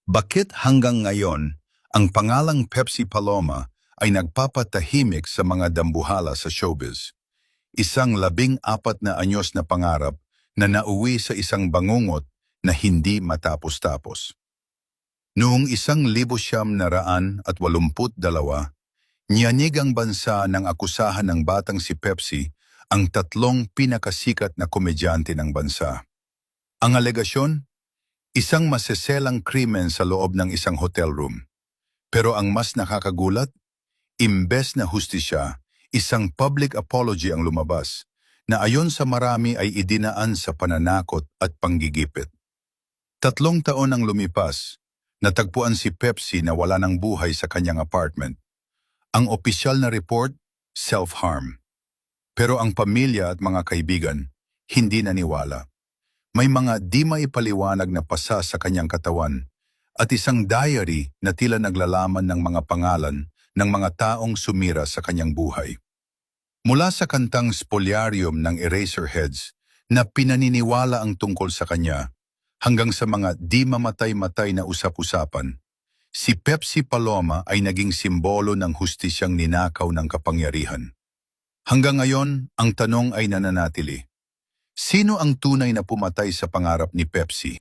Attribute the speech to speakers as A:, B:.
A: Bakit hanggang ngayon, ang pangalang Pepsi Paloma ay nagpapatahimik sa mga dambuhala sa showbiz? Isang 14 na anyos na pangarap na nauwi sa isang bangungot na hindi matapos-tapos. Noong 1982, niyanig ang bansa ng akusahan ng batang si Pepsi ang tatlong pinakasikat na komedyante ng bansa. Ang alegasyon, isang maseselang krimen sa loob ng isang hotel room. Pero ang mas nakakagulat, imbes na hustisya, isang public apology ang lumabas na ayon sa marami ay idinaan sa pananakot at panggigipit. 3 taon ang lumipas, natagpuan si Pepsi na wala ng buhay sa kanyang apartment. Ang opisyal na report, self-harm. Pero ang pamilya at mga kaibigan, hindi naniwala. May mga di maipaliwanag na pasa sa kanyang katawan at isang diary na tila naglalaman ng mga pangalan ng mga taong sumira sa kanyang buhay. Mula sa kantang Spoliarium ng Eraserheads na pinaniniwala ang tungkol sa kanya, hanggang sa mga di mamatay-matay na usap-usapan, si Pepsi Paloma ay naging simbolo ng hustisyang ninakaw ng kapangyarihan. Hanggang ngayon, ang tanong ay nananatili. Sino ang tunay na pumatay sa pangarap ni Pepsi?